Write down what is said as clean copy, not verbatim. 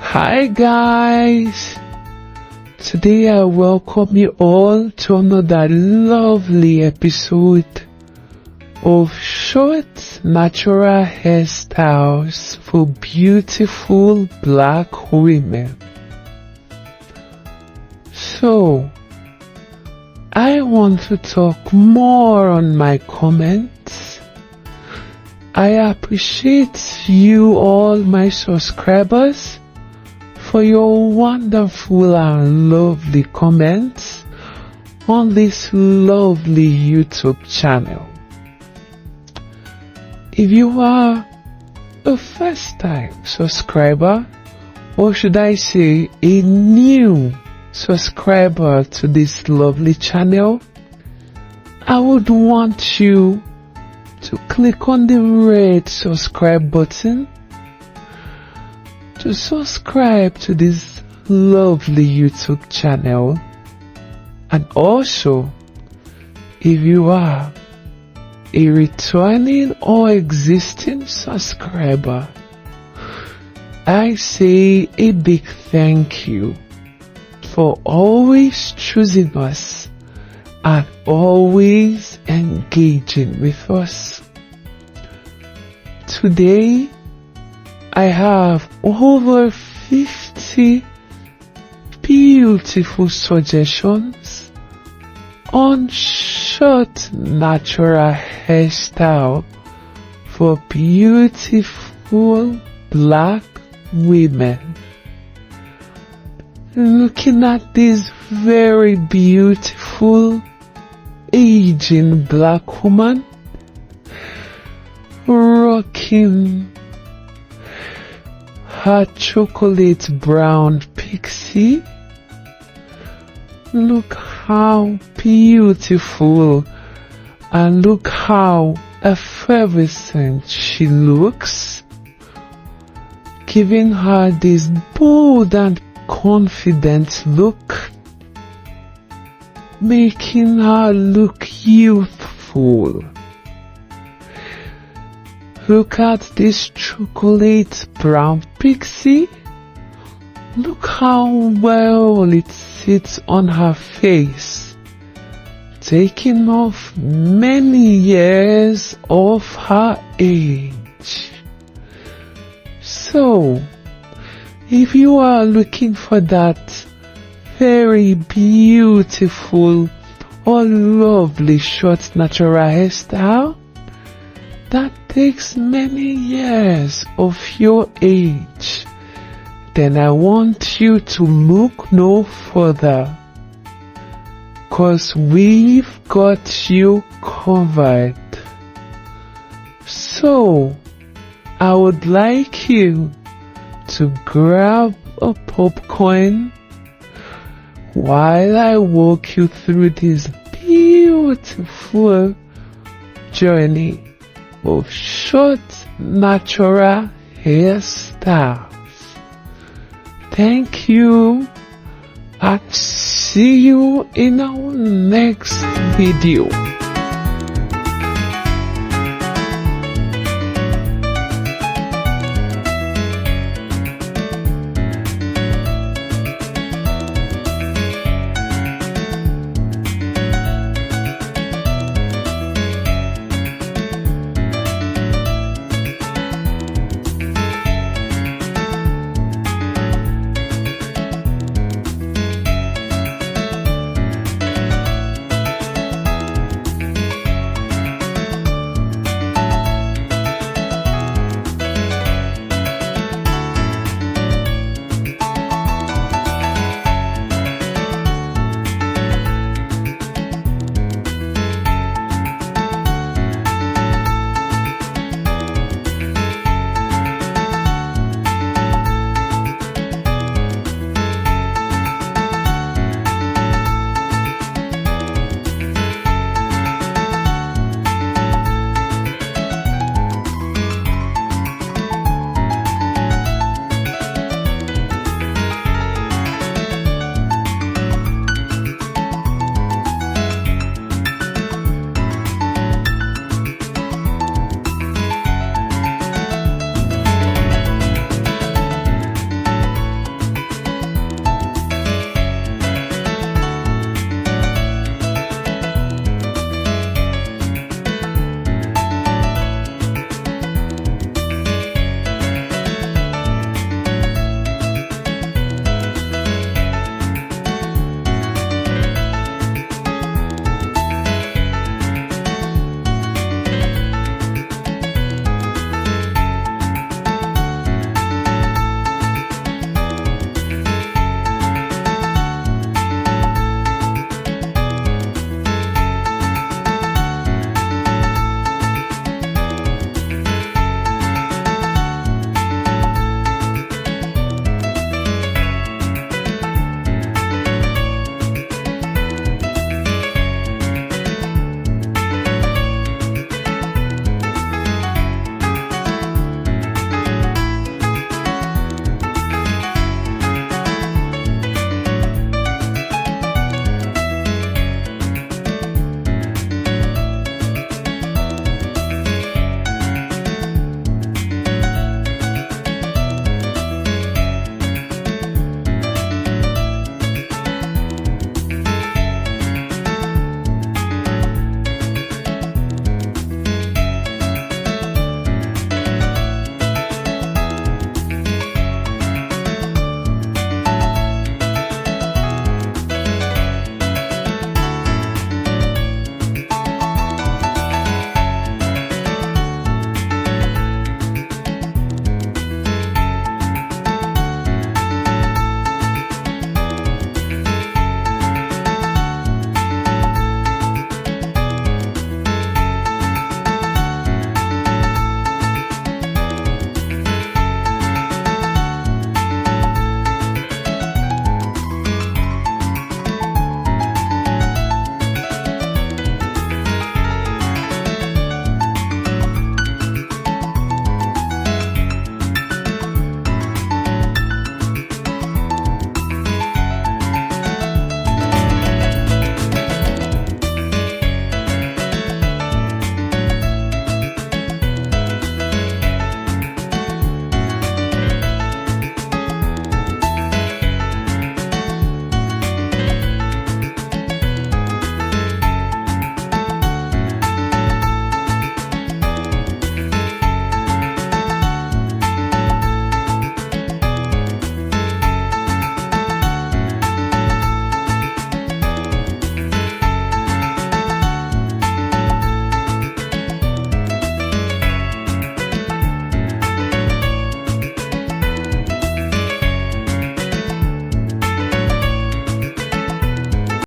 Hi guys, today I welcome you all to another lovely episode of Short Natural Hairstyles for beautiful black women. So, I want to talk more on my comments. I appreciate you all my subscribers for your wonderful and lovely comments on this lovely YouTube channel. If you are a first time subscriber, or should I say a new subscriber to this lovely channel, I would want you to click on the red subscribe button to subscribe to this lovely YouTube channel. And also, if you are a returning or existing subscriber, I say a big thank you for always choosing us and always engaging with us. Today, I have over 50 beautiful suggestions on short natural hairstyle for beautiful black women. Looking at this very beautiful aging black woman rocking her chocolate brown pixie. Look how beautiful and look how effervescent she looks, giving her this bold and confident look, making her look youthful. Look at this chocolate brown pixie. Look how well it sits on her face, taking off many years of her age. So, if you are looking for that very beautiful or lovely short natural hairstyle that takes many years of your age, then I want you to look no further, 'cause we've got you covered. So, I would like you to grab a popcorn while I walk you through this beautiful journey of short natural hairstyles. Thank you and see you in our next video.